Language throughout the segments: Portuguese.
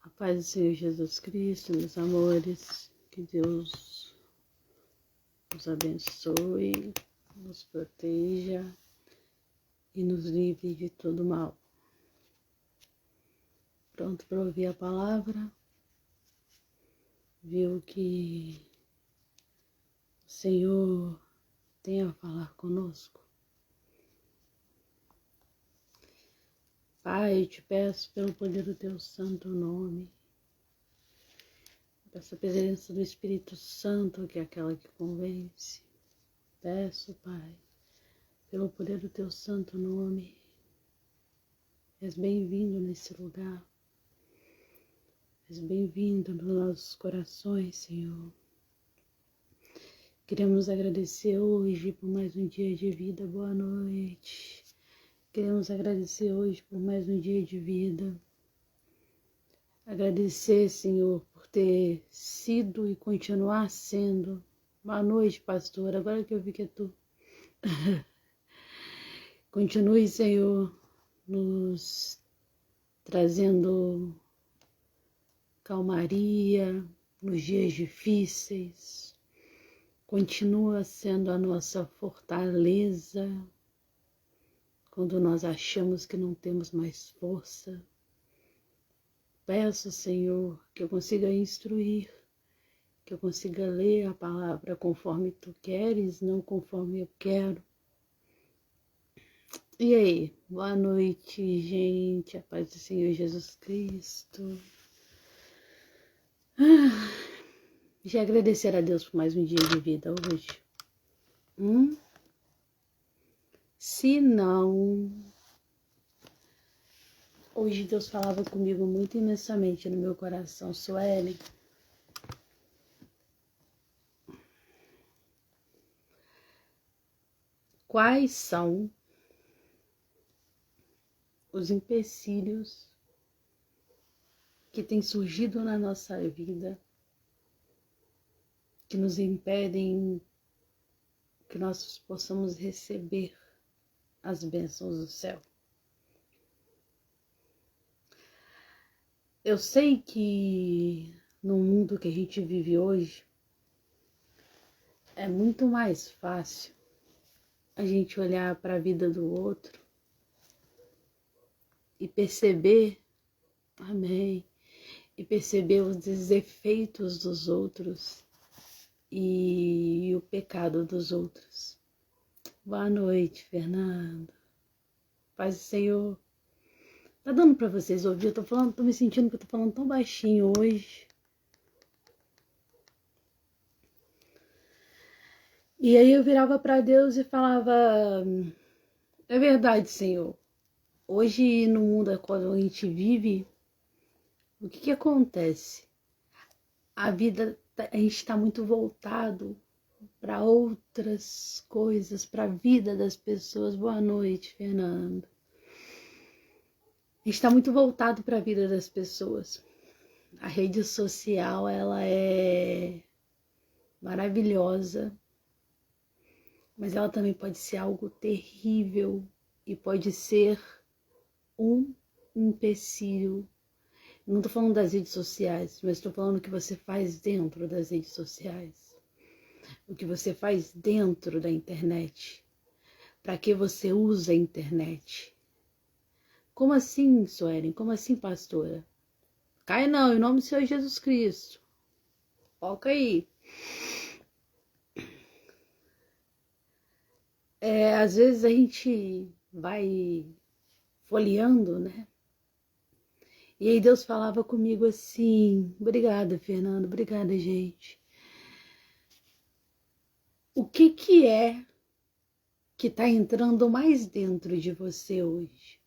A paz do Senhor Jesus Cristo, meus amores, que Deus nos abençoe, nos proteja e nos livre de todo mal. Pronto para ouvir a palavra? Viu que o Senhor tem a falar conosco? Pai, eu te peço pelo poder do teu santo nome, peço a presença do Espírito Santo, que é aquela que convence. Peço, Pai, pelo poder do teu santo nome, és bem-vindo nesse lugar, és bem-vindo nos nossos corações, Senhor. Queremos agradecer hoje por mais um dia de vida, boa noite. Queremos agradecer hoje por mais um dia de vida. Agradecer, Senhor, por ter sido e continuar sendo. Boa noite, pastor, agora que eu vi que é tu. Continue, Senhor, nos trazendo calmaria nos dias difíceis. Continua sendo a nossa fortaleza quando nós achamos que não temos mais força. Peço, Senhor, que eu consiga instruir, que eu consiga ler a palavra conforme tu queres, não conforme eu quero. E aí, boa noite, gente, a paz do Senhor Jesus Cristo. Já agradecer a Deus por mais um dia de vida hoje. Se não, hoje Deus falava comigo muito imensamente no meu coração, Sueli. Quais são os empecilhos que têm surgido na nossa vida, que nos impedem que nós possamos receber as bênçãos do céu? Eu sei que no mundo que a gente vive hoje, é muito mais fácil a gente olhar para a vida do outro e perceber, amém, e perceber os desefeitos dos outros e o pecado dos outros. Boa noite, Fernando. Paz do Senhor. Tá dando para vocês ouvir? Eu tô me sentindo que eu tô falando tão baixinho hoje. E aí eu virava para Deus e falava, é verdade, Senhor. Hoje no mundo quando a gente vive, o que acontece? A gente está muito voltado para outras coisas, para a vida das pessoas. Boa noite, Fernando. A gente está muito voltado para a vida das pessoas. A rede social, ela é maravilhosa, mas ela também pode ser algo terrível e pode ser um empecilho. Não estou falando das redes sociais, mas estou falando o que você faz dentro das redes sociais. O que você faz dentro da internet. Para que você usa a internet? Como assim, Suelen? Como assim, pastora? Cai não, em nome do Senhor Jesus Cristo. Foca aí. Às vezes a gente vai folheando, né? E aí Deus falava comigo assim, obrigada, Fernando, obrigada, gente. O que é que está entrando mais dentro de você hoje?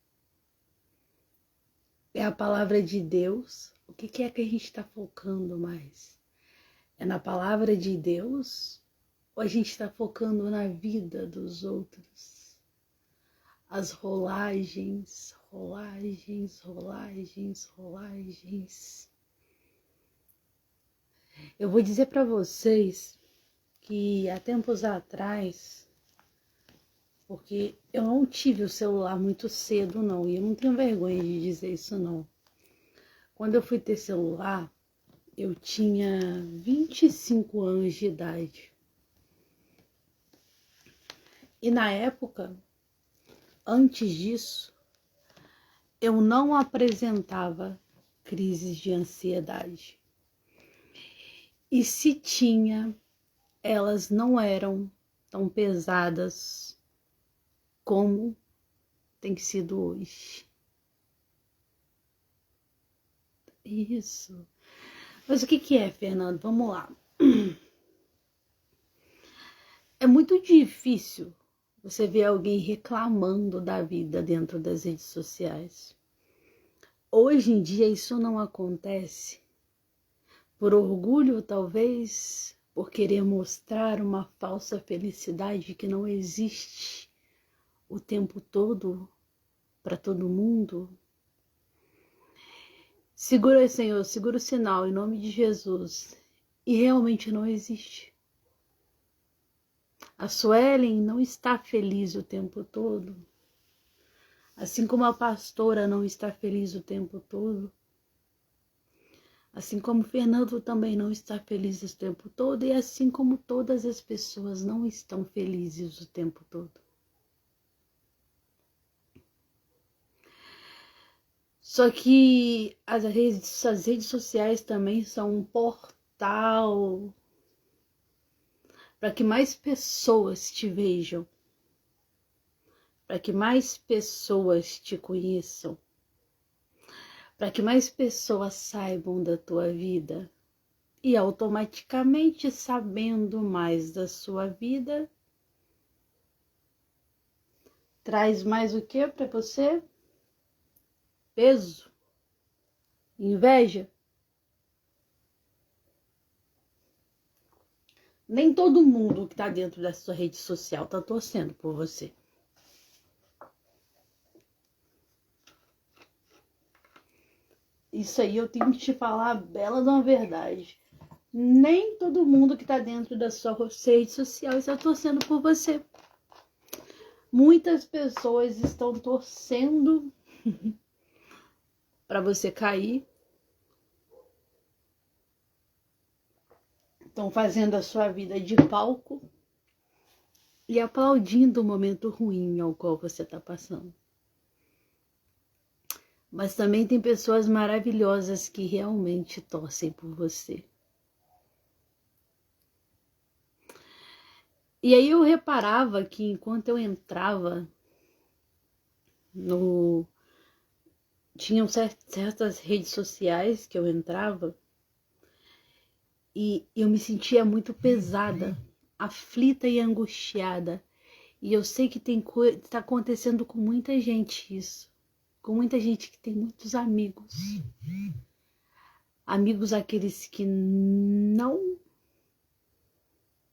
É a palavra de Deus? O que é que a gente está focando mais? É na palavra de Deus? Ou a gente está focando na vida dos outros? As rolagens. Eu vou dizer para vocês que há tempos atrás, porque eu não tive o celular muito cedo não, e eu não tenho vergonha de dizer isso não. Quando eu fui ter celular, eu tinha 25 anos de idade. E na época, antes disso, eu não apresentava crises de ansiedade. E se tinha, elas não eram tão pesadas como tem sido hoje. Isso. Mas o que é, Fernando? Vamos lá. É muito difícil você ver alguém reclamando da vida dentro das redes sociais. Hoje em dia isso não acontece. Por orgulho, talvez, por querer mostrar uma falsa felicidade que não existe o tempo todo para todo mundo. Segura, Senhor, segura o sinal em nome de Jesus. E realmente não existe. A Suelen não está feliz o tempo todo. Assim como a pastora não está feliz o tempo todo. Assim como o Fernando também não está feliz o tempo todo. E assim como todas as pessoas não estão felizes o tempo todo. Só que as redes sociais também são um portal para que mais pessoas te vejam, para que mais pessoas te conheçam, para que mais pessoas saibam da tua vida. E automaticamente, sabendo mais da sua vida, traz mais o que para você? Peso, inveja. Nem todo mundo que está dentro da sua rede social está torcendo por você. Isso aí eu tenho que te falar a bela de uma verdade. Nem todo mundo que está dentro da sua rede social está torcendo por você. Muitas pessoas estão torcendo para você cair. Estão fazendo a sua vida de palco e aplaudindo o momento ruim ao qual você está passando. Mas também tem pessoas maravilhosas que realmente torcem por você. E aí eu reparava que enquanto eu entrava no... Tinham certas redes sociais que eu entrava e eu me sentia muito pesada, aflita e angustiada. E eu sei que está acontecendo com muita gente isso. Com muita gente que tem muitos amigos. Amigos aqueles que não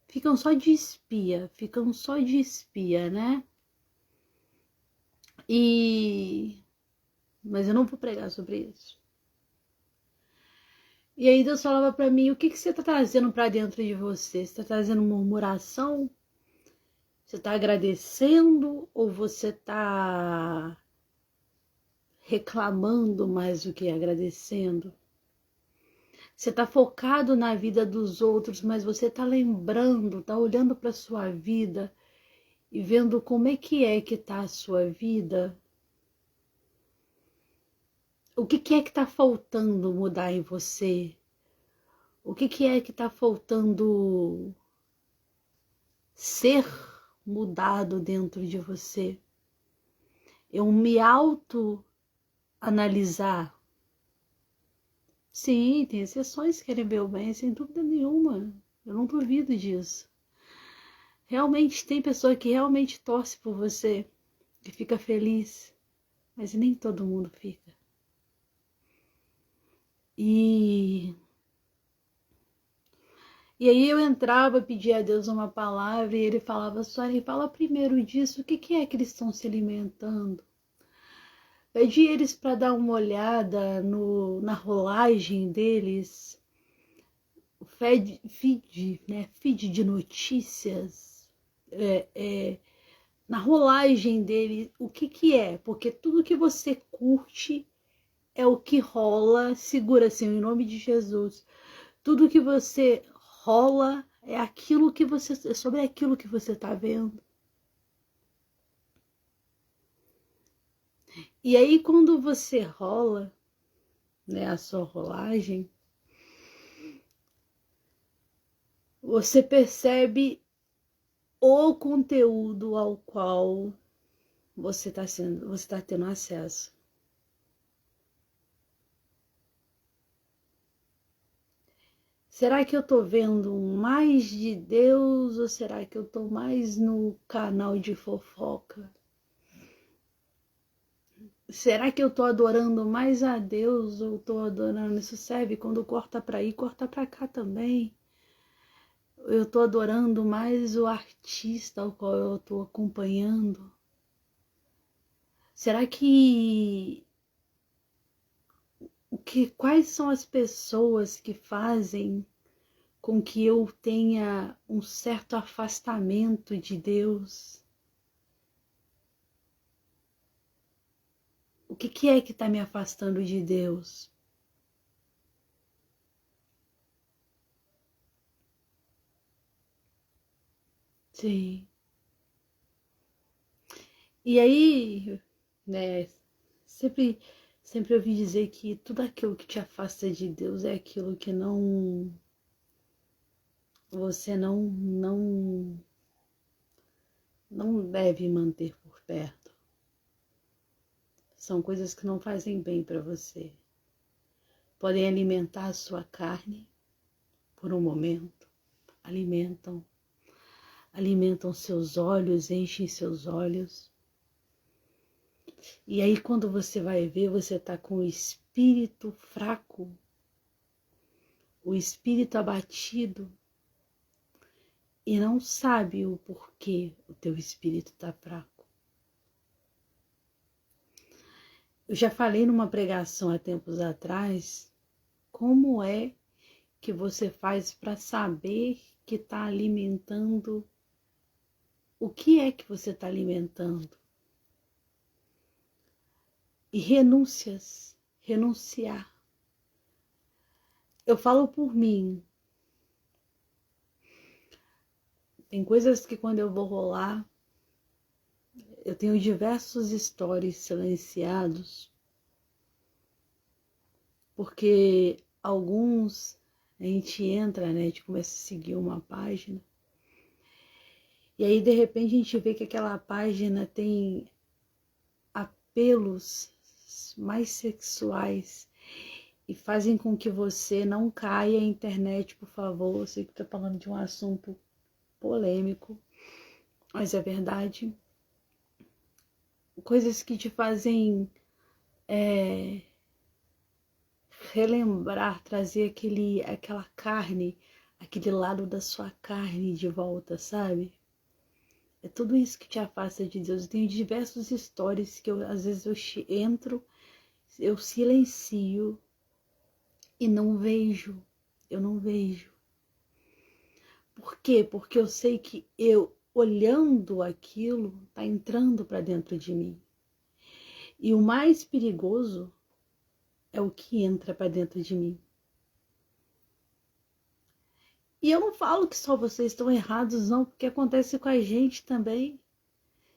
ficam só de espia, né? Mas eu não vou pregar sobre isso. E aí Deus falava para mim, o que você tá trazendo para dentro de você? Você tá trazendo murmuração? Você tá agradecendo ou você tá reclamando mais do que agradecendo? Você tá focado na vida dos outros, mas você tá lembrando, tá olhando para sua vida e vendo como é que tá a sua vida? O que é que tá faltando mudar em você? O que é que tá faltando ser mudado dentro de você? Eu me auto-analisar. Sim, tem exceções que querem ver o bem, sem dúvida nenhuma. Eu não duvido disso. Realmente tem pessoa que realmente torce por você, que fica feliz, mas nem todo mundo fica. E aí eu entrava, pedia a Deus uma palavra e ele falava, Suelen, fala primeiro disso, o que é que eles estão se alimentando? Pedi eles para dar uma olhada na rolagem deles, o feed de notícias, na rolagem dele, o que é? Porque tudo que você curte é o que rola, segura assim, em nome de Jesus. Tudo que você rola é aquilo que você, é sobre aquilo que você está vendo. E aí quando você rola, né, a sua rolagem, você percebe o conteúdo ao qual você está tendo acesso. Será que eu estou vendo mais de Deus ou será que eu estou mais no canal de fofoca? Será que eu estou adorando mais a Deus ou estou adorando? Isso serve quando corta para aí, corta para cá também. Eu estou adorando mais o artista ao qual eu estou acompanhando. Será quais são as pessoas que fazem com que eu tenha um certo afastamento de Deus? O que é que está me afastando de Deus? Sim. E aí, né, sempre, sempre ouvi dizer que tudo aquilo que te afasta de Deus é aquilo que você não deve manter por perto. São coisas que não fazem bem para você. Podem alimentar a sua carne por um momento, alimentam seus olhos, enchem seus olhos. E aí quando você vai ver, você está com o espírito fraco, o espírito abatido, e não sabe o porquê o teu espírito está fraco. Eu já falei numa pregação há tempos atrás como é que você faz para saber que está alimentando, o que é que você está alimentando. E renunciar. Eu falo por mim. Tem coisas que quando eu vou rolar, eu tenho diversos stories silenciados, porque alguns a gente entra, né, a gente começa a seguir uma página, e aí de repente a gente vê que aquela página tem apelos mais sexuais e fazem com que você não caia à internet, por favor. Eu sei que estou falando de um assunto polêmico, mas é verdade. Coisas que te fazem relembrar, trazer aquela carne, aquele lado da sua carne de volta, sabe? É tudo isso que te afasta de Deus. Eu tenho diversos stories que às vezes eu entro, eu silencio e não vejo. Eu não vejo. Por quê? Porque eu sei que eu, olhando aquilo, tá entrando para dentro de mim. E o mais perigoso é o que entra para dentro de mim. E eu não falo que só vocês estão errados, não, porque acontece com a gente também.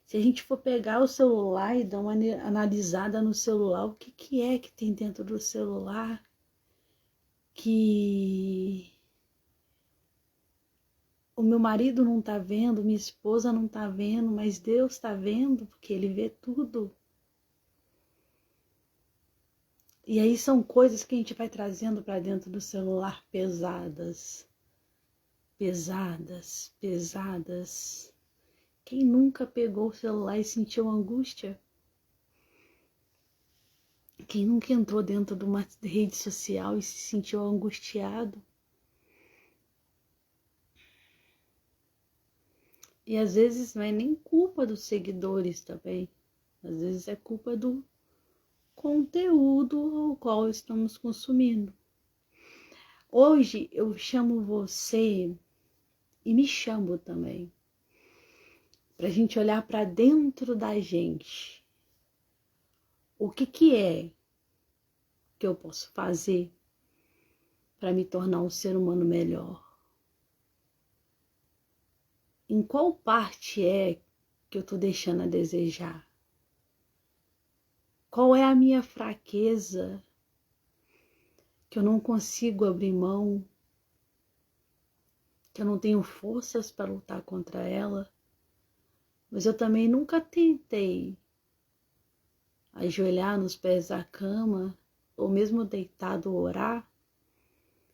Se a gente for pegar o celular e dar uma analisada no celular, o que é que tem dentro do celular que o meu marido não está vendo, minha esposa não está vendo, mas Deus está vendo, porque Ele vê tudo. E aí são coisas que a gente vai trazendo para dentro do celular pesadas. Pesadas, pesadas. Quem nunca pegou o celular e sentiu angústia? Quem nunca entrou dentro de uma rede social e se sentiu angustiado? E às vezes não é nem culpa dos seguidores também. Às vezes é culpa do conteúdo ao qual estamos consumindo. Hoje eu chamo você e me chamo também para a gente olhar para dentro da gente. O que é que eu posso fazer para me tornar um ser humano melhor? Em qual parte é que eu estou deixando a desejar? Qual é a minha fraqueza que eu não consigo abrir mão, que eu não tenho forças para lutar contra ela, mas eu também nunca tentei ajoelhar nos pés da cama, ou mesmo deitado orar,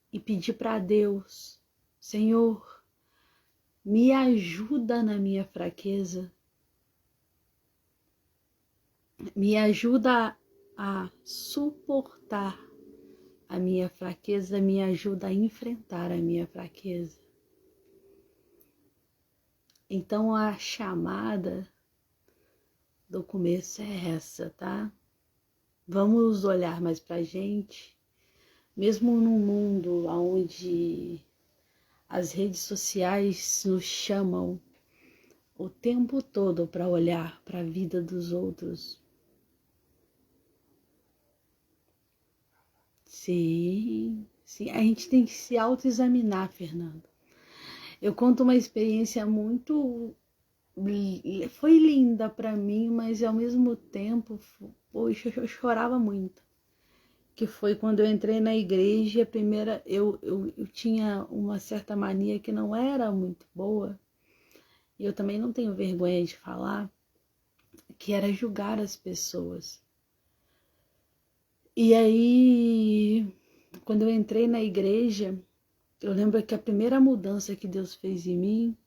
e pedir para Deus: Senhor, me ajuda na minha fraqueza, me ajuda a suportar a minha fraqueza, me ajuda a enfrentar a minha fraqueza. Então a chamada do começo é essa, tá? Vamos olhar mais pra gente, mesmo num mundo onde as redes sociais nos chamam o tempo todo para olhar para a vida dos outros. Sim, sim, a gente tem que se autoexaminar, Fernando. Eu conto uma experiência muito... Foi linda para mim, mas ao mesmo tempo, poxa, eu chorava muito. Que foi quando eu entrei na igreja, a primeira, eu tinha uma certa mania que não era muito boa, e eu também não tenho vergonha de falar, que era julgar as pessoas. E aí, quando eu entrei na igreja, eu lembro que a primeira mudança que Deus fez em mim,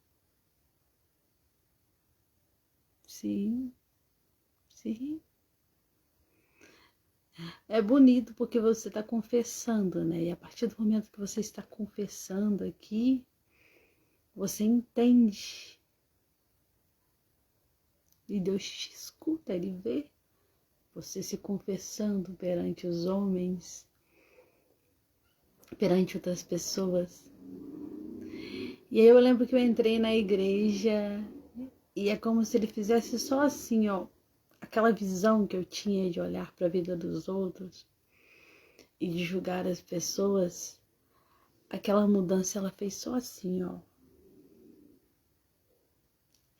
sim, sim, é bonito porque você está confessando, né? E a partir do momento que você está confessando aqui, você entende. E Deus te escuta, Ele vê você se confessando perante os homens, perante outras pessoas. E aí eu lembro que eu entrei na igreja e é como se Ele fizesse só assim, ó, aquela visão que eu tinha de olhar para a vida dos outros e de julgar as pessoas, aquela mudança ela fez só assim, ó,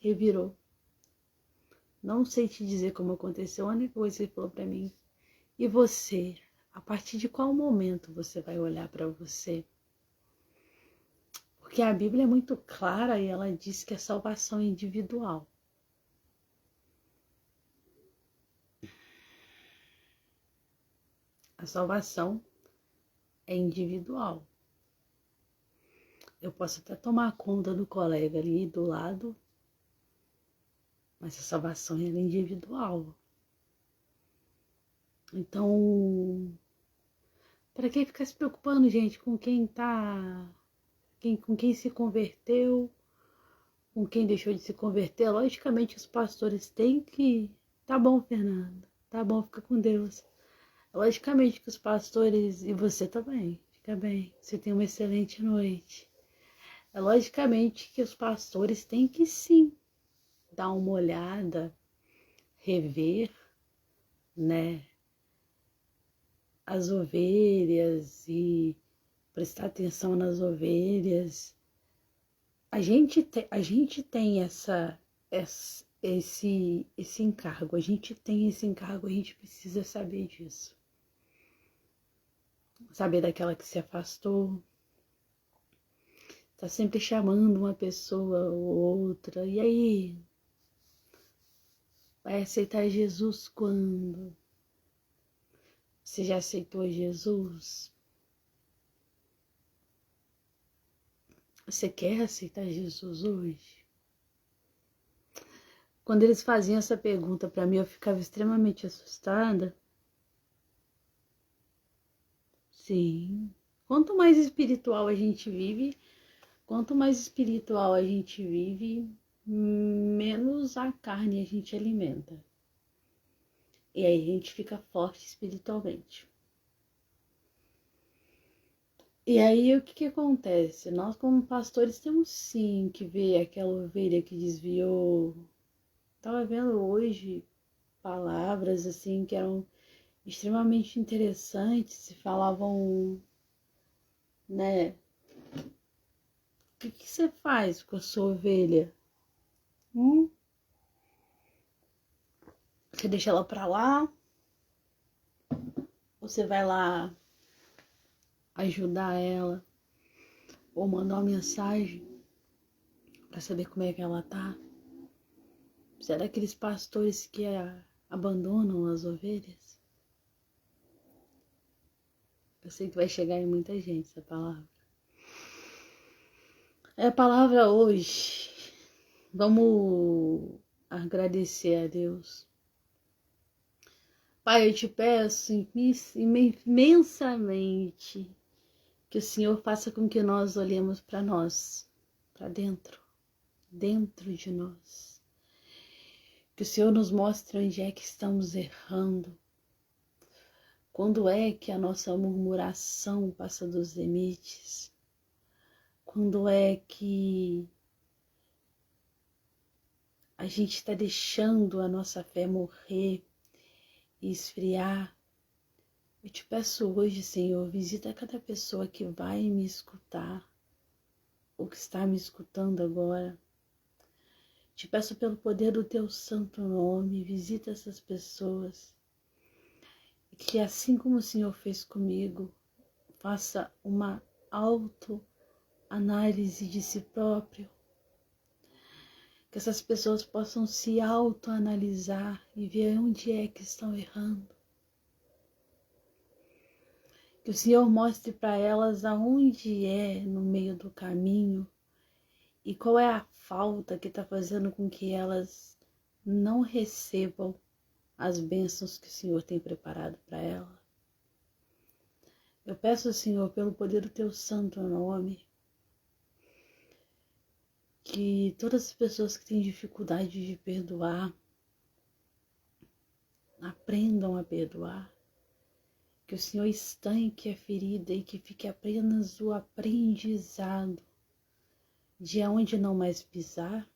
revirou. Não sei te dizer como aconteceu, a única coisa que Ele falou para mim: e você? A partir de qual momento você vai olhar para você? Porque a Bíblia é muito clara e ela diz que a salvação é individual. A salvação é individual. Eu posso até tomar conta do colega ali do lado, mas a salvação é individual. Então, para que ficar se preocupando, gente, com quem tá, com quem se converteu, com quem deixou de se converter? Logicamente, os pastores têm que... Tá bom, Fernanda, tá bom, fica com Deus. Logicamente que os pastores, e você também, fica bem, você tem uma excelente noite. É logicamente que os pastores têm que sim dar uma olhada, rever, né, as ovelhas e prestar atenção nas ovelhas. A gente tem esse encargo, a gente tem esse encargo, a gente precisa saber disso. Saber daquela que se afastou, tá sempre chamando uma pessoa ou outra, e aí? Vai aceitar Jesus quando? Você já aceitou Jesus? Você quer aceitar Jesus hoje? Quando eles faziam essa pergunta para mim, eu ficava extremamente assustada. Sim. Quanto mais espiritual a gente vive, menos a carne a gente alimenta. E aí a gente fica forte espiritualmente. E aí o que acontece? Nós como pastores temos sim que ver aquela ovelha que desviou. Estava vendo hoje palavras assim que eram extremamente interessantes, se falavam, né? O que você faz com a sua ovelha? Você deixa ela pra lá? Você vai lá ajudar ela? Ou mandar uma mensagem pra saber como é que ela tá? Você é daqueles pastores que abandonam as ovelhas? Eu sei que vai chegar em muita gente essa palavra. É a palavra hoje. Vamos agradecer a Deus. Pai, eu te peço imensamente que o Senhor faça com que nós olhemos para nós, para dentro de nós. Que o Senhor nos mostre onde é que estamos errando. Quando é que a nossa murmuração passa dos limites? Quando é que a gente está deixando a nossa fé morrer e esfriar? Eu te peço hoje, Senhor, visita cada pessoa que vai me escutar, ou que está me escutando agora. Te peço pelo poder do teu santo nome, visita essas pessoas. Que assim como o Senhor fez comigo, faça uma autoanálise de si próprio. Que essas pessoas possam se autoanalisar e ver onde é que estão errando. Que o Senhor mostre para elas aonde é no meio do caminho e qual é a falta que está fazendo com que elas não recebam as bênçãos que o Senhor tem preparado para ela. Eu peço, Senhor, pelo poder do teu santo nome, que todas as pessoas que têm dificuldade de perdoar, aprendam a perdoar. Que o Senhor estanque a ferida e que fique apenas o aprendizado de aonde não mais pisar,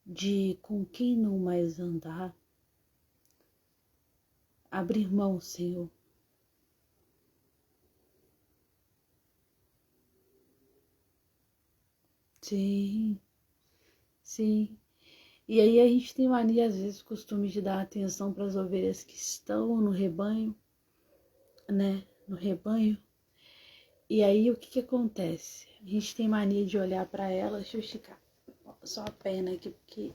de com quem não mais andar. Abrir mão, Senhor. Sim, sim. E aí a gente tem mania, às vezes, costume de dar atenção para as ovelhas que estão no rebanho, né? No rebanho. E aí o que acontece? A gente tem mania de olhar para elas, deixa eu esticar só a perna aqui, porque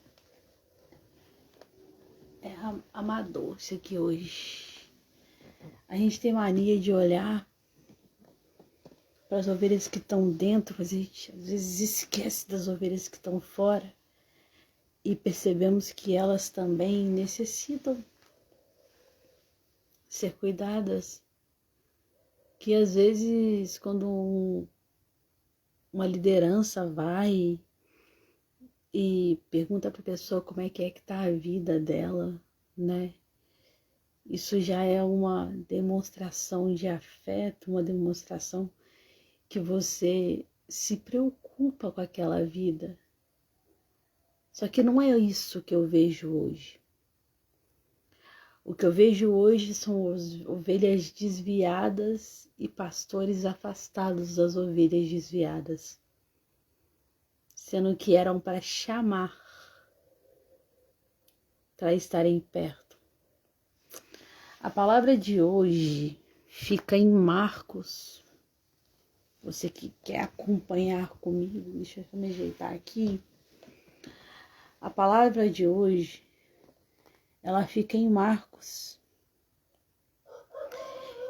é amador isso aqui hoje. A gente tem mania de olhar para as ovelhas que estão dentro, mas a gente às vezes esquece das ovelhas que estão fora e percebemos que elas também necessitam ser cuidadas. Que às vezes quando uma liderança vai e pergunta para a pessoa como é que tá a vida dela, né? Isso já é uma demonstração de afeto, uma demonstração que você se preocupa com aquela vida. Só que não é isso que eu vejo hoje. O que eu vejo hoje são ovelhas desviadas e pastores afastados das ovelhas desviadas, sendo que eram para chamar, para estarem perto. A palavra de hoje fica em Marcos. Você que quer acompanhar comigo, deixa eu me ajeitar aqui. A palavra de hoje, ela fica em Marcos.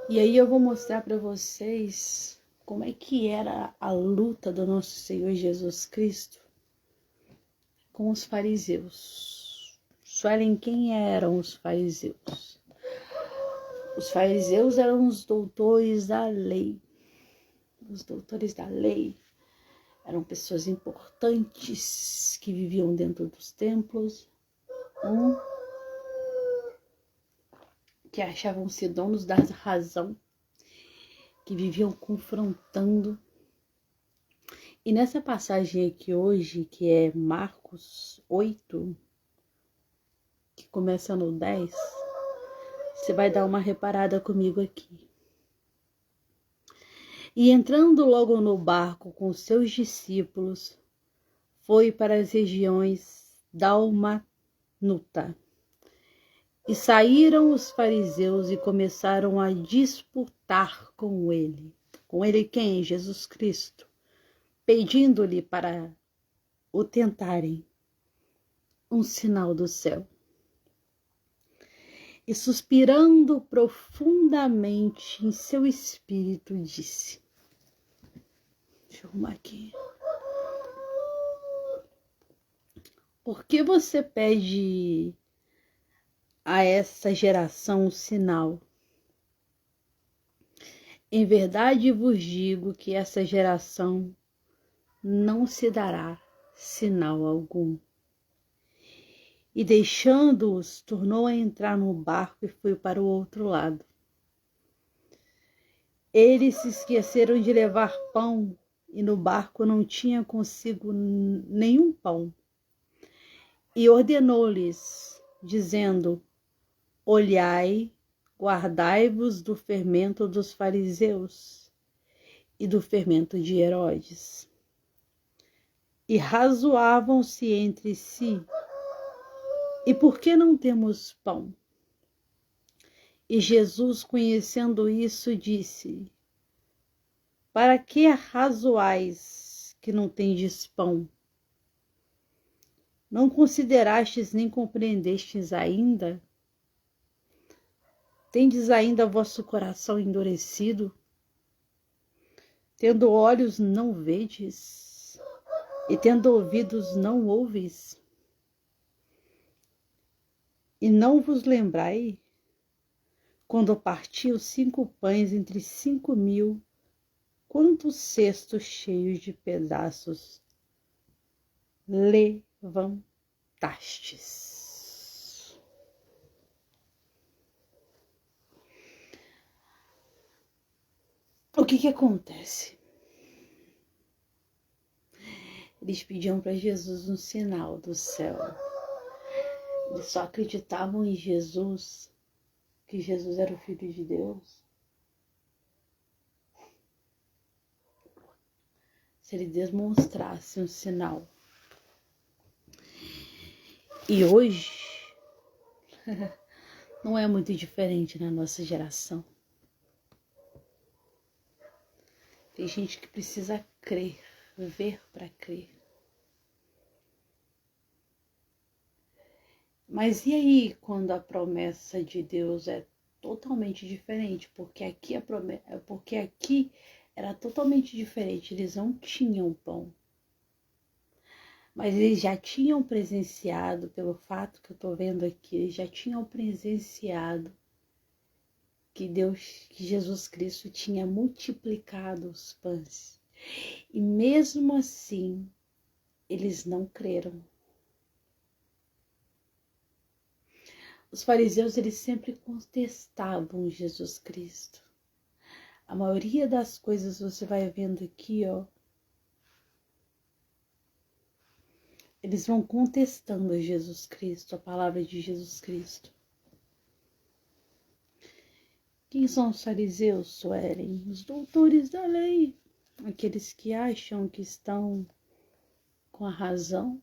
E aí eu vou mostrar para vocês como é que era a luta do nosso Senhor Jesus Cristo com os fariseus. Sabem quem eram os fariseus? Os fariseus eram os doutores da lei. Os doutores da lei eram pessoas importantes que viviam dentro dos templos, que achavam-se donos da razão, que viviam confrontando. E nessa passagem aqui hoje, que é Marcos 8, que começa no 10, Você vai dar uma reparada comigo aqui. E entrando logo no barco com seus discípulos, foi para as regiões Dalmanuta. E saíram os fariseus e começaram a disputar com ele. Com ele quem? Jesus Cristo. Pedindo-lhe para o tentarem um sinal do céu. E suspirando profundamente em seu espírito, disse: deixa eu arrumar aqui. Por que você pede a essa geração um sinal? Em verdade vos digo que essa geração não se dará sinal algum. E deixando-os, tornou a entrar no barco e foi para o outro lado. Eles se esqueceram de levar pão, e no barco não tinha consigo nenhum pão. E ordenou-lhes, dizendo: olhai, guardai-vos do fermento dos fariseus e do fermento de Herodes. E razoavam-se entre si: e por que não temos pão? E Jesus, conhecendo isso, disse: para que razoais que não tendes pão? Não considerastes nem compreendestes ainda? Tendes ainda vosso coração endurecido? Tendo olhos não vedes? E tendo ouvidos não ouves? E não vos lembrai, quando partiu 5 pães entre 5.000, quantos cestos cheios de pedaços levantastes? O que acontece? Eles pediam para Jesus um sinal do céu. Eles só acreditavam em Jesus, que Jesus era o Filho de Deus, se ele demonstrasse um sinal. E hoje não é muito diferente na nossa geração. Tem gente que precisa crer, ver para crer. Mas e aí quando a promessa de Deus é totalmente diferente? Porque aqui era totalmente diferente. Eles não tinham pão. Mas eles já tinham presenciado, pelo fato que eu estou vendo aqui, eles já tinham presenciado que Jesus Cristo tinha multiplicado os pães. E mesmo assim, eles não creram. Os fariseus, eles sempre contestavam Jesus Cristo. A maioria das coisas você vai vendo aqui, ó, eles vão contestando Jesus Cristo, a palavra de Jesus Cristo. Quem são os fariseus, Suelen? Os doutores da lei, aqueles que acham que estão com a razão,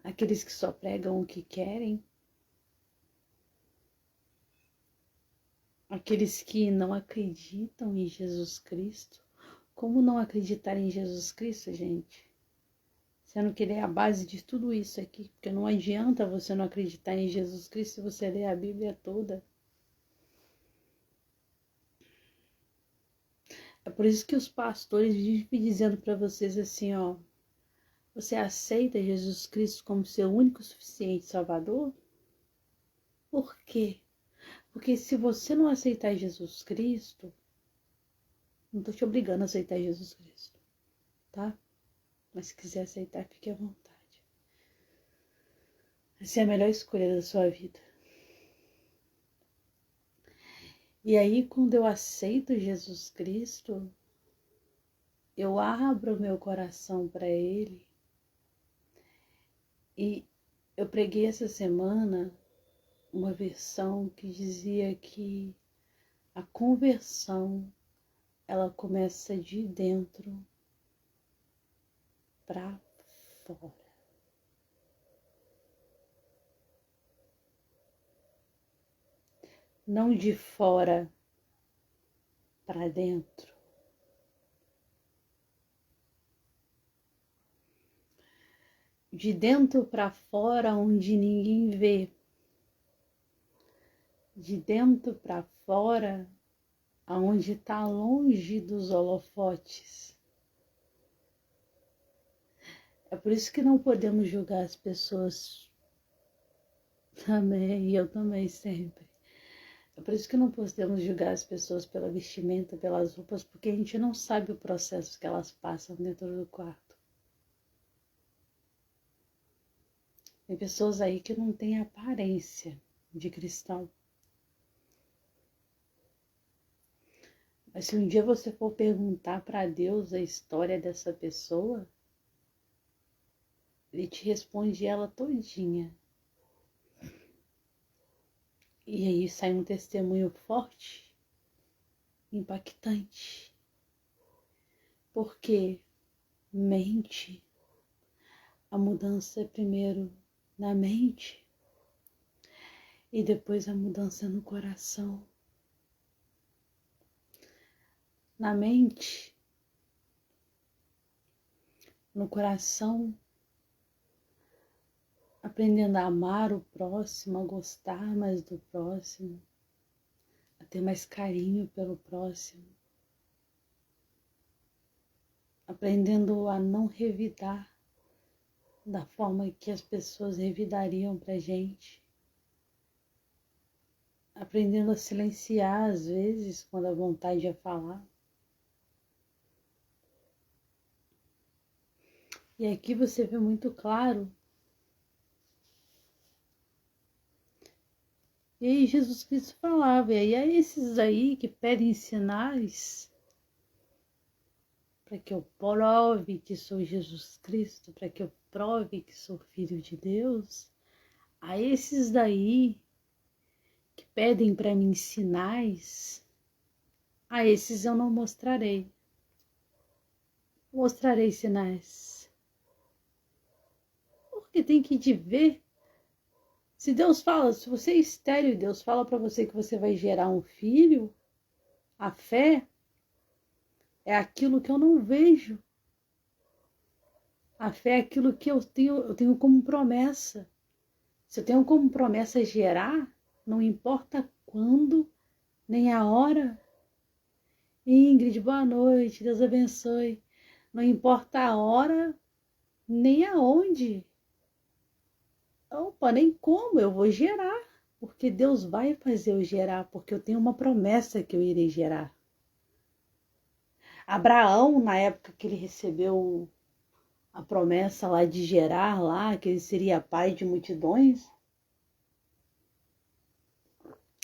aqueles que só pregam o que querem, aqueles que não acreditam em Jesus Cristo. Como não acreditar em Jesus Cristo, gente? Sendo que ele é a base de tudo isso aqui, porque não adianta você não acreditar em Jesus Cristo se você ler a Bíblia toda. É por isso que os pastores vivem dizendo para vocês assim, ó, você aceita Jesus Cristo como seu único e suficiente Salvador? Por quê? Porque se você não aceitar Jesus Cristo, não estou te obrigando a aceitar Jesus Cristo, tá? Mas se quiser aceitar, fique à vontade. Essa é a melhor escolha da sua vida. E aí, quando eu aceito Jesus Cristo, eu abro meu coração para Ele. E eu preguei essa semana uma versão que dizia que a conversão ela começa de dentro para fora. Não de fora para dentro. De dentro para fora, onde ninguém vê. De dentro para fora, aonde está longe dos holofotes. É por isso que não podemos julgar as pessoas também, e eu também sempre. É por isso que não podemos julgar as pessoas pela vestimenta, pelas roupas, porque a gente não sabe o processo que elas passam dentro do quarto. Tem pessoas aí que não têm aparência de cristão. Mas se um dia você for perguntar para Deus a história dessa pessoa, Ele te responde ela todinha. E aí sai um testemunho forte, impactante. Porque mente, a mudança é primeiro na mente e depois a mudança no coração. Na mente, no coração, aprendendo a amar o próximo, a gostar mais do próximo, a ter mais carinho pelo próximo, aprendendo a não revidar da forma que as pessoas revidariam pra gente, aprendendo a silenciar às vezes quando a vontade é falar. E aqui você vê muito claro. E aí Jesus Cristo falava, e aí esses aí que pedem sinais para que eu prove que sou Jesus Cristo, para que eu prove que sou filho de Deus, a esses daí que pedem para mim sinais, a esses eu não mostrarei. Mostrarei sinais. Porque tem que te ver. Se Deus fala, se você é estéril e Deus fala para você que você vai gerar um filho, a fé é aquilo que eu não vejo. A fé é aquilo que eu tenho como promessa. Se eu tenho como promessa gerar, não importa quando, nem a hora. Ingrid, boa noite, Deus abençoe. Não importa a hora, nem aonde. Opa, nem como, eu vou gerar. Porque Deus vai fazer eu gerar, porque eu tenho uma promessa que eu irei gerar. Abraão, na época que ele recebeu a promessa lá de gerar lá, que ele seria pai de multidões,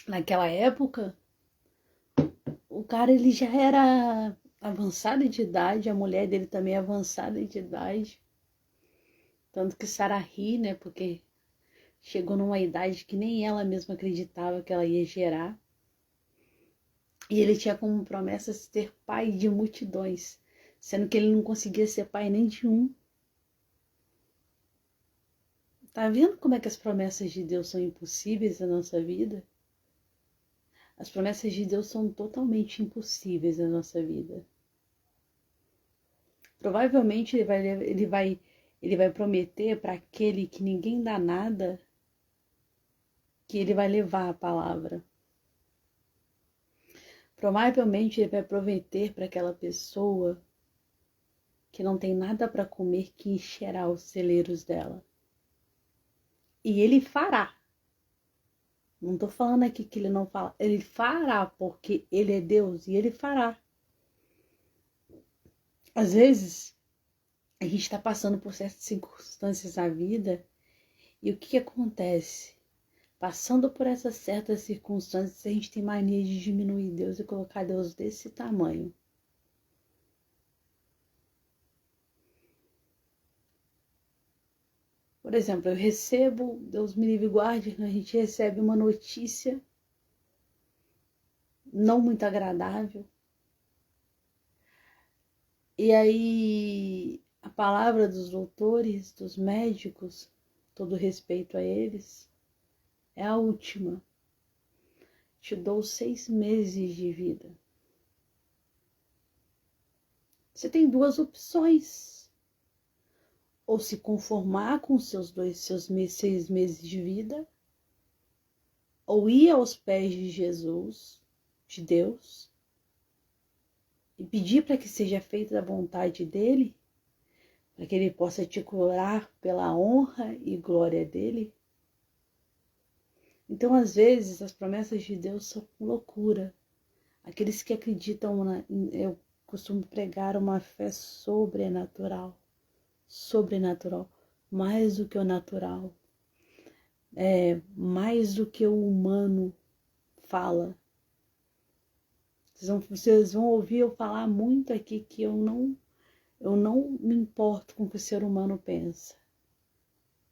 naquela época, o cara ele já era avançado de idade, a mulher dele também é avançada de idade, tanto que Saraí, né, porque chegou numa idade que nem ela mesma acreditava que ela ia gerar, e ele tinha como promessa ser pai de multidões, sendo que ele não conseguia ser pai nem de um. Tá vendo como é que as promessas de Deus são impossíveis na nossa vida? As promessas de Deus são totalmente impossíveis na nossa vida. Provavelmente ele vai prometer para aquele que ninguém dá nada, que ele vai levar a palavra. Provavelmente ele vai prometer para aquela pessoa que não tem nada para comer, que encherá os celeiros dela. E ele fará. Não estou falando aqui que ele não fala. Ele fará, porque ele é Deus e ele fará. Às vezes, a gente está passando por certas circunstâncias na vida e o que acontece? Passando por essas certas circunstâncias, a gente tem mania de diminuir Deus e colocar Deus desse tamanho. Por exemplo, eu recebo, Deus me livre e guarde, a gente recebe uma notícia não muito agradável. E aí a palavra dos doutores, dos médicos, todo respeito a eles, é a última. Te dou 6 meses de vida. Você tem 2 opções. Ou se conformar com seus 6 meses de vida, ou ir aos pés de Jesus, de Deus, e pedir para que seja feita a vontade dele, para que ele possa te curar pela honra e glória dele. Então, às vezes, as promessas de Deus são loucura. Aqueles que acreditam, eu costumo pregar uma fé sobrenatural, mais do que o natural, mais do que o humano fala. Vocês vão ouvir eu falar muito aqui que eu não me importo com o que o ser humano pensa,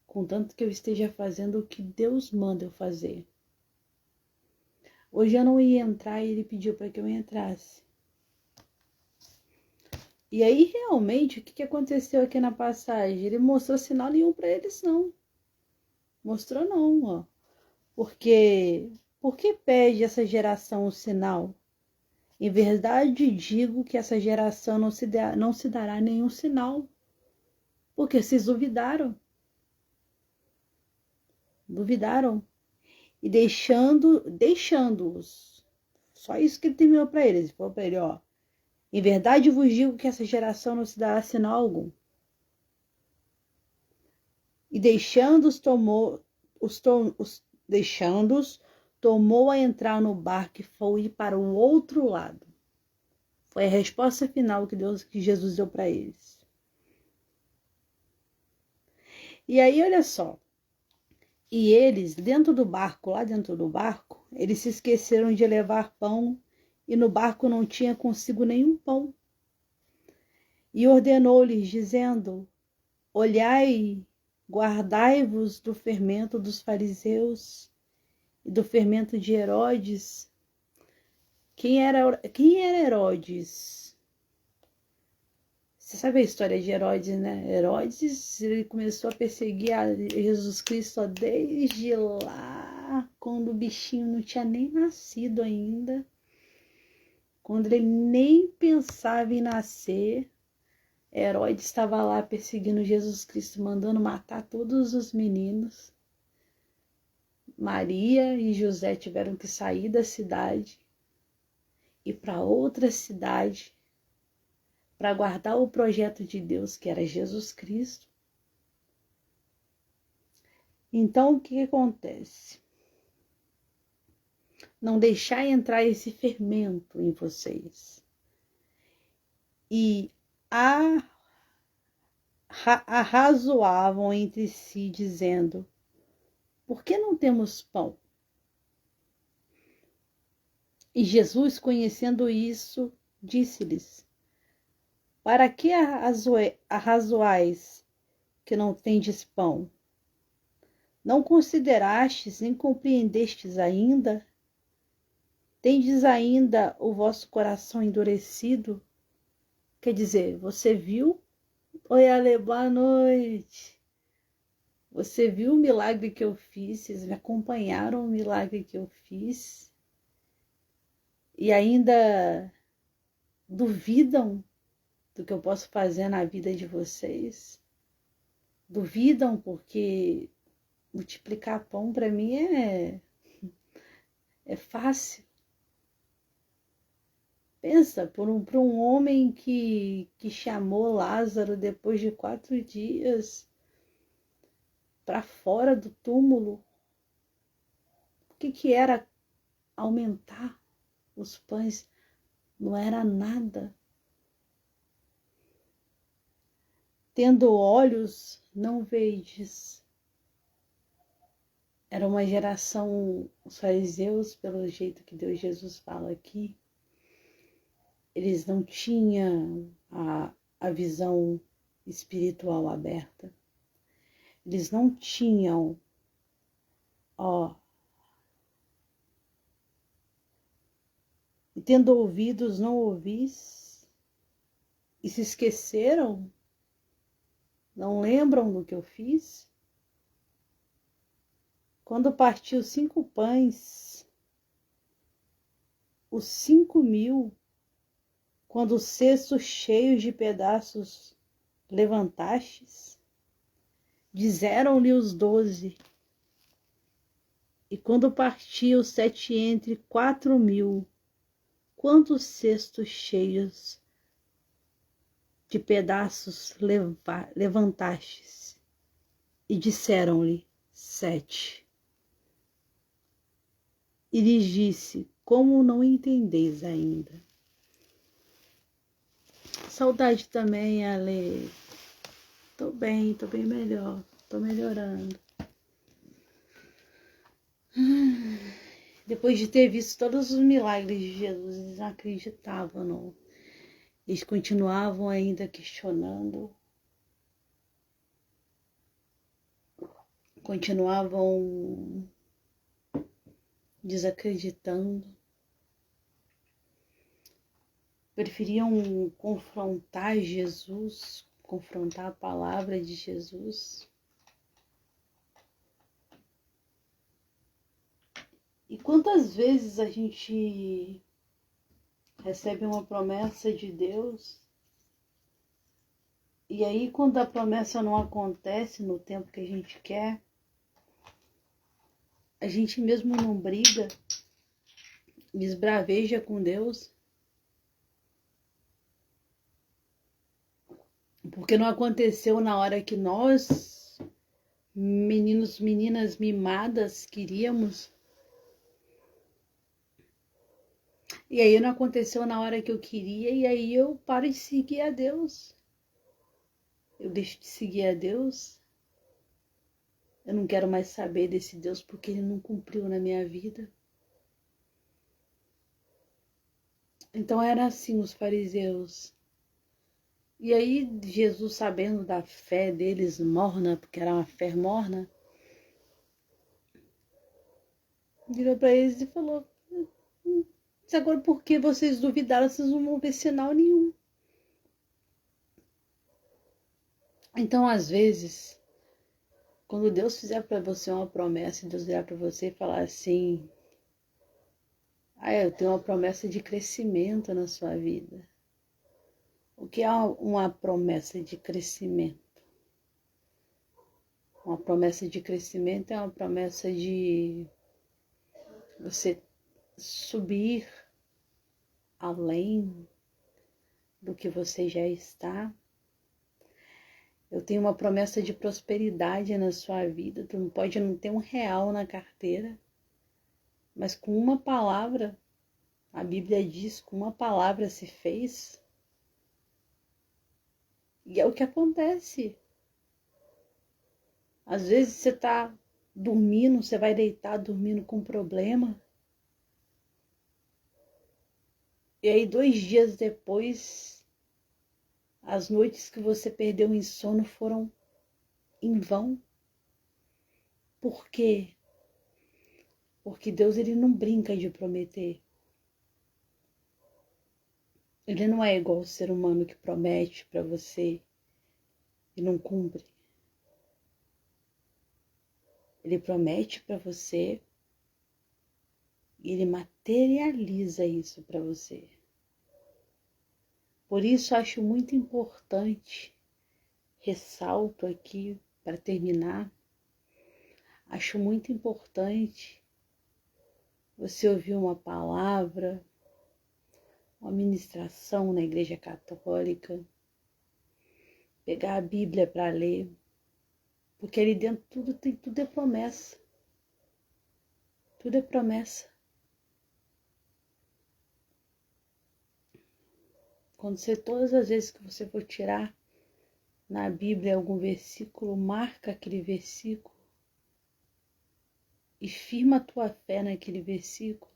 contanto que eu esteja fazendo o que Deus manda eu fazer. Hoje eu não ia entrar e ele pediu para que eu entrasse. E aí, realmente, o que aconteceu aqui na passagem? Ele mostrou sinal nenhum para eles, não. Mostrou não, ó. Por que pede essa geração o sinal? Em verdade digo que essa geração não se dará nenhum sinal. Porque vocês duvidaram. Duvidaram. E deixando-os. Só isso que ele terminou para eles. Ele falou para ele, ó. Em verdade vos digo que essa geração não se dará sinal algum. E deixando-os tomou a entrar no barco e foi para o outro lado. Foi a resposta final que Jesus deu para eles. E aí, olha só. E eles, lá dentro do barco, eles se esqueceram de levar pão e no barco não tinha consigo nenhum pão. E ordenou-lhes, dizendo, olhai, guardai-vos do fermento dos fariseus e do fermento de Herodes. Quem era Herodes? Você sabe a história de Herodes, né? Herodes, ele começou a perseguir a Jesus Cristo desde lá, quando o bichinho não tinha nem nascido ainda. Quando ele nem pensava em nascer, Herodes estava lá perseguindo Jesus Cristo, mandando matar todos os meninos. Maria e José tiveram que sair da cidade e para outra cidade para guardar o projeto de Deus, que era Jesus Cristo. Então, o que acontece? Não deixar entrar esse fermento em vocês. E arrazoavam entre si, dizendo, por que não temos pão? E Jesus, conhecendo isso, disse-lhes, para que arrazoais que não tendes pão? Não considerastes, nem compreendestes ainda? Tendes ainda o vosso coração endurecido? Quer dizer, você viu? Oi, Ale, boa noite. Você viu o milagre que eu fiz? Vocês me acompanharam o milagre que eu fiz? E ainda duvidam do que eu posso fazer na vida de vocês? Duvidam porque multiplicar pão para mim é fácil. Pensa, para um homem que chamou Lázaro depois de 4 dias para fora do túmulo, o que era aumentar os pães? Não era nada. Tendo olhos, não vedes. Era uma geração, os fariseus, pelo jeito que Deus Jesus fala aqui, eles não tinham a visão espiritual aberta. Eles não tinham, ó, e tendo ouvidos não ouvis, e se esqueceram, não lembram do que eu fiz? Quando partiu 5 pães, os 5.000, quando os cestos cheios de pedaços levantastes, disseram-lhe os 12, e quando partiu os 7 entre 4.000, quantos cestos cheios de pedaços levantastes? E disseram-lhe 7. E lhes disse: como não entendeis ainda? Saudade também, Ale. Tô bem melhor. Tô melhorando. Depois de ter visto todos os milagres de Jesus, eles não acreditavam, não. Eles continuavam ainda questionando. Continuavam desacreditando. Preferiam confrontar Jesus, confrontar a palavra de Jesus. E quantas vezes a gente recebe uma promessa de Deus e aí quando a promessa não acontece no tempo que a gente quer, a gente mesmo não briga, esbraveja com Deus, porque não aconteceu na hora que nós, meninos, meninas mimadas, queríamos. E aí não aconteceu na hora que eu queria, e aí eu paro de seguir a Deus. Eu deixo de seguir a Deus. Eu não quero mais saber desse Deus porque ele não cumpriu na minha vida. Então era assim os fariseus. E aí Jesus, sabendo da fé deles morna, porque era uma fé morna, virou para eles e falou: agora por que vocês duvidaram? Vocês não vão ver sinal nenhum. Então às vezes, quando Deus fizer para você uma promessa, Deus virar para você e falar assim: eu tenho uma promessa de crescimento na sua vida. O que é uma promessa de crescimento? Uma promessa de crescimento é uma promessa de você subir além do que você já está. Eu tenho uma promessa de prosperidade na sua vida. Tu não pode não ter R$1 na carteira, mas com uma palavra, a Bíblia diz, com uma palavra se fez. E é o que acontece. Às vezes você está dormindo, você vai deitar dormindo com problema. E aí 2 dias depois, as noites que você perdeu em sono foram em vão. Por quê? Porque Deus, ele não brinca de prometer. Ele não é igual o ser humano que promete para você e não cumpre. Ele promete para você e ele materializa isso para você. Por isso acho muito importante, ressalto aqui para terminar, acho muito importante você ouvir uma palavra, uma ministração na Igreja Católica, pegar a Bíblia para ler, porque ali dentro tudo é promessa. Tudo é promessa. Todas as vezes que você for tirar na Bíblia algum versículo, marca aquele versículo e firma a tua fé naquele versículo.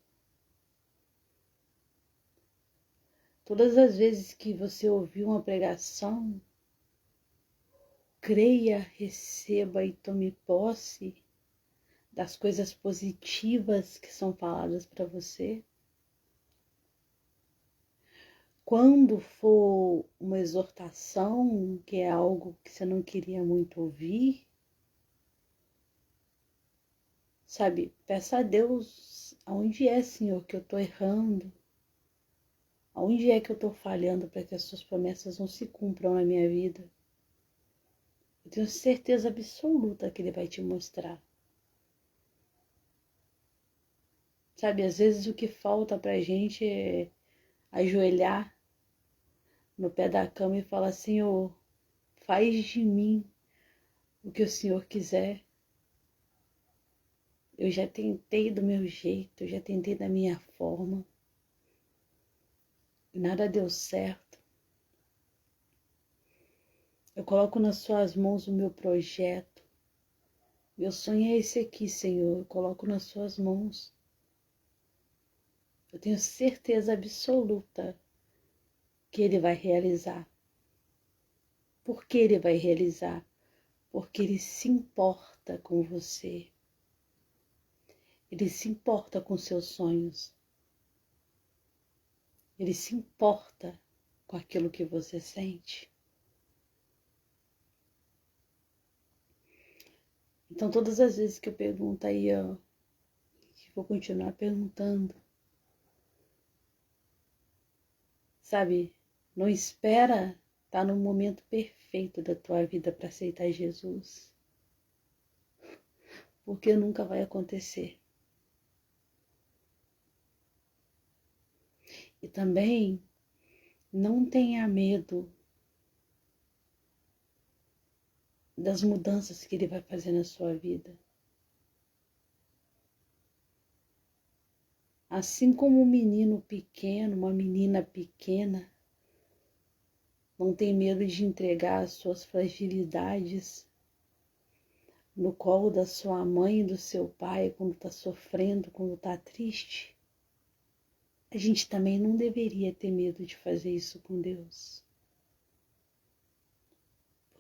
Todas as vezes que você ouvir uma pregação, creia, receba e tome posse das coisas positivas que são faladas para você. Quando for uma exortação, que é algo que você não queria muito ouvir, sabe, peça a Deus, aonde é, Senhor, que eu estou errando? Aonde é que eu estou falhando para que as suas promessas não se cumpram na minha vida? Eu tenho certeza absoluta que Ele vai te mostrar. Sabe, às vezes o que falta para a gente é ajoelhar no pé da cama e falar: Senhor, faz de mim o que o Senhor quiser. Eu já tentei do meu jeito, eu já tentei da minha forma. E nada deu certo. Eu coloco nas suas mãos o meu projeto. Meu sonho é esse aqui, Senhor. Eu coloco nas suas mãos. Eu tenho certeza absoluta que Ele vai realizar. Por que Ele vai realizar? Porque Ele se importa com você. Ele se importa com seus sonhos. Ele se importa com aquilo que você sente. Então, todas as vezes que eu pergunto aí, ó, que vou continuar perguntando, sabe? Não espera estar no momento perfeito da tua vida para aceitar Jesus, porque nunca vai acontecer. E também não tenha medo das mudanças que Ele vai fazer na sua vida. Assim como um menino pequeno, uma menina pequena, não tem medo de entregar as suas fragilidades no colo da sua mãe e do seu pai quando está sofrendo, quando está triste, a gente também não deveria ter medo de fazer isso com Deus.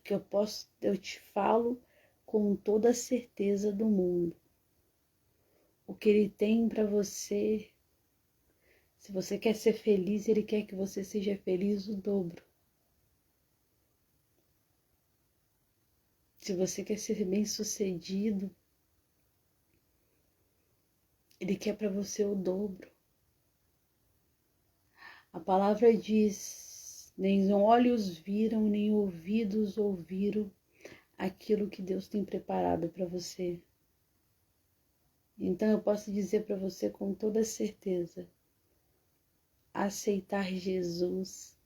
Porque eu te falo com toda a certeza do mundo. O que Ele tem para você, se você quer ser feliz, Ele quer que você seja feliz o dobro. Se você quer ser bem-sucedido, Ele quer para você o dobro. A palavra diz: nem olhos viram, nem ouvidos ouviram aquilo que Deus tem preparado para você. Então eu posso dizer para você com toda certeza: aceitar Jesus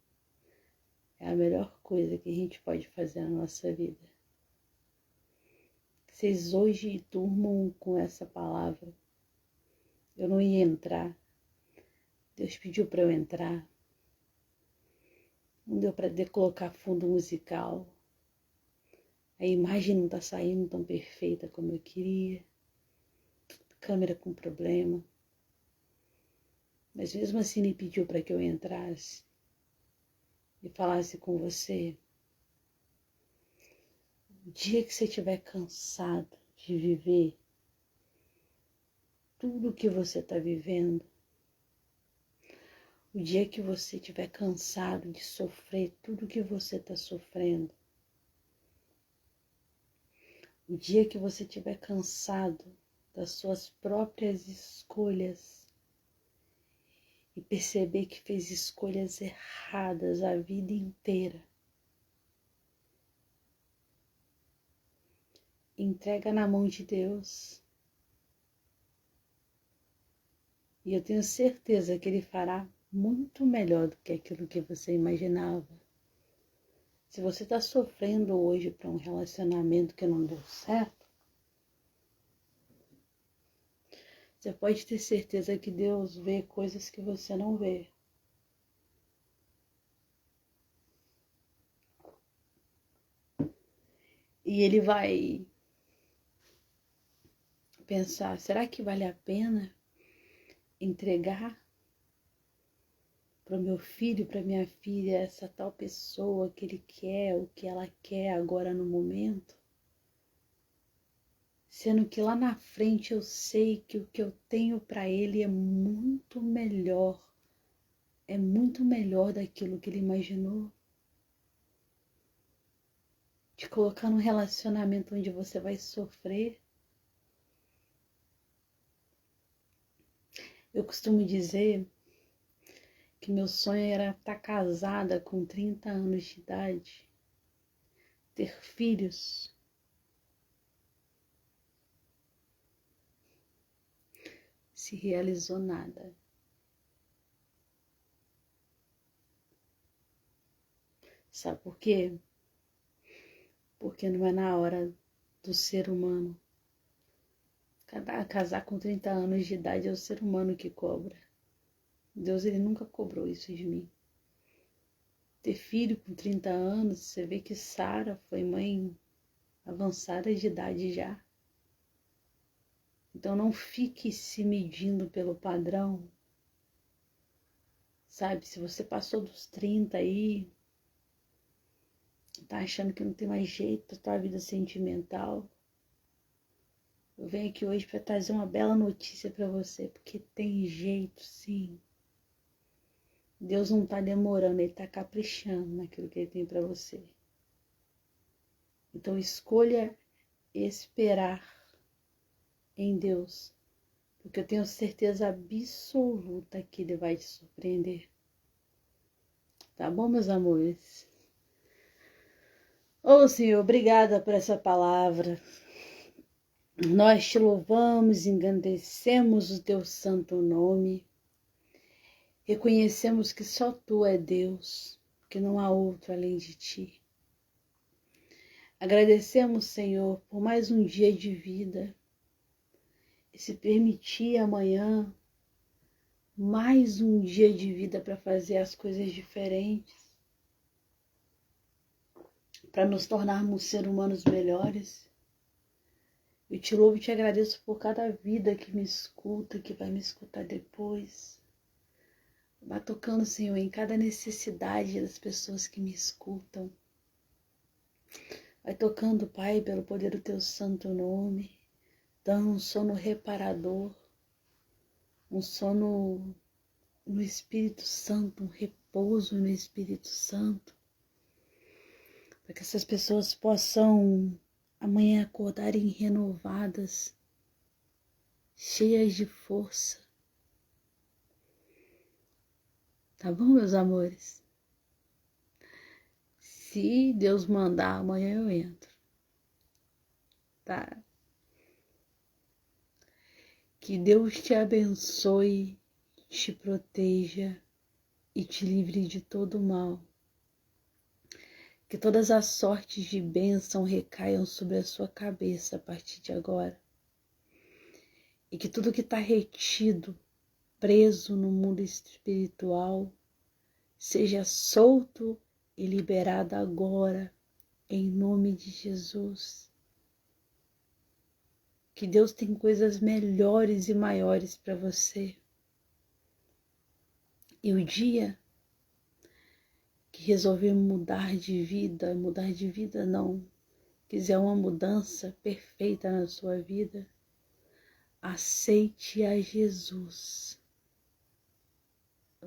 é a melhor coisa que a gente pode fazer na nossa vida. Vocês hoje durmam com essa palavra. Eu não ia entrar. Deus pediu para eu entrar. Não deu para colocar fundo musical. A imagem não está saindo tão perfeita como eu queria. Câmera com problema. Mas mesmo assim Ele pediu para que eu entrasse e falasse com você. O dia que você estiver cansado de viver tudo que você está vivendo, o dia que você estiver cansado de sofrer tudo que você está sofrendo, o dia que você estiver cansado das suas próprias escolhas e perceber que fez escolhas erradas a vida inteira, entrega na mão de Deus. E eu tenho certeza que Ele fará muito melhor do que aquilo que você imaginava. Se você está sofrendo hoje para um relacionamento que não deu certo, você pode ter certeza que Deus vê coisas que você não vê. E Ele vai pensar: será que vale a pena entregar para o meu filho, para minha filha, essa tal pessoa que ele quer, o que ela quer agora no momento, sendo que lá na frente eu sei que o que eu tenho para ele é muito melhor daquilo que ele imaginou. Te colocar num relacionamento onde você vai sofrer. Eu costumo dizer que meu sonho era estar casada com 30 anos de idade, ter filhos. Se realizou nada. Sabe por quê? Porque não é na hora do ser humano. Casar com 30 anos de idade é o ser humano que cobra. Deus, ele nunca cobrou isso de mim. Ter filho com 30 anos, você vê que Sara foi mãe avançada de idade já. Então não fique se medindo pelo padrão. Sabe, se você passou dos 30 aí, tá achando que não tem mais jeito da tua vida sentimental, eu venho aqui hoje para trazer uma bela notícia para você, porque tem jeito sim. Deus não tá demorando, ele tá caprichando naquilo que ele tem para você. Então escolha esperar em Deus, porque eu tenho certeza absoluta que ele vai te surpreender. Tá bom, meus amores? Ô Senhor, obrigada por essa palavra. Nós te louvamos, engrandecemos o teu santo nome. Reconhecemos que só tu é Deus, que não há outro além de ti. Agradecemos, Senhor, por mais um dia de vida. E se permitir amanhã, mais um dia de vida para fazer as coisas diferentes, para nos tornarmos seres humanos melhores. Eu te louvo e te agradeço por cada vida que me escuta, que vai me escutar depois. Vai tocando, Senhor, em cada necessidade das pessoas que me escutam. Vai tocando, Pai, pelo poder do teu santo nome, dando um sono reparador, um sono no Espírito Santo, um repouso no Espírito Santo, para que essas pessoas possam amanhã acordarem renovadas, cheias de força. Tá bom, meus amores? Se Deus mandar, amanhã eu entro. Tá? Que Deus te abençoe, te proteja e te livre de todo mal. Que todas as sortes de bênção recaiam sobre a sua cabeça a partir de agora. E que tudo que está retido, preso no mundo espiritual, seja solto e liberado agora, em nome de Jesus. Que Deus tem coisas melhores e maiores para você. E o dia que resolver mudar de vida não, quiser uma mudança perfeita na sua vida, aceite a Jesus.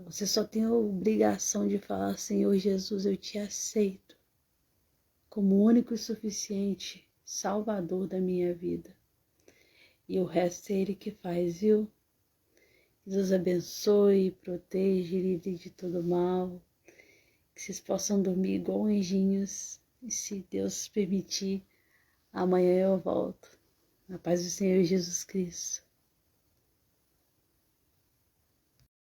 Você só tem a obrigação de falar: Senhor Jesus, eu te aceito como único e suficiente Salvador da minha vida. E o resto é Ele que faz, viu? Deus abençoe, proteja e livre de todo mal. Que vocês possam dormir igual anjinhos. E se Deus permitir, amanhã eu volto. Na paz do Senhor Jesus Cristo.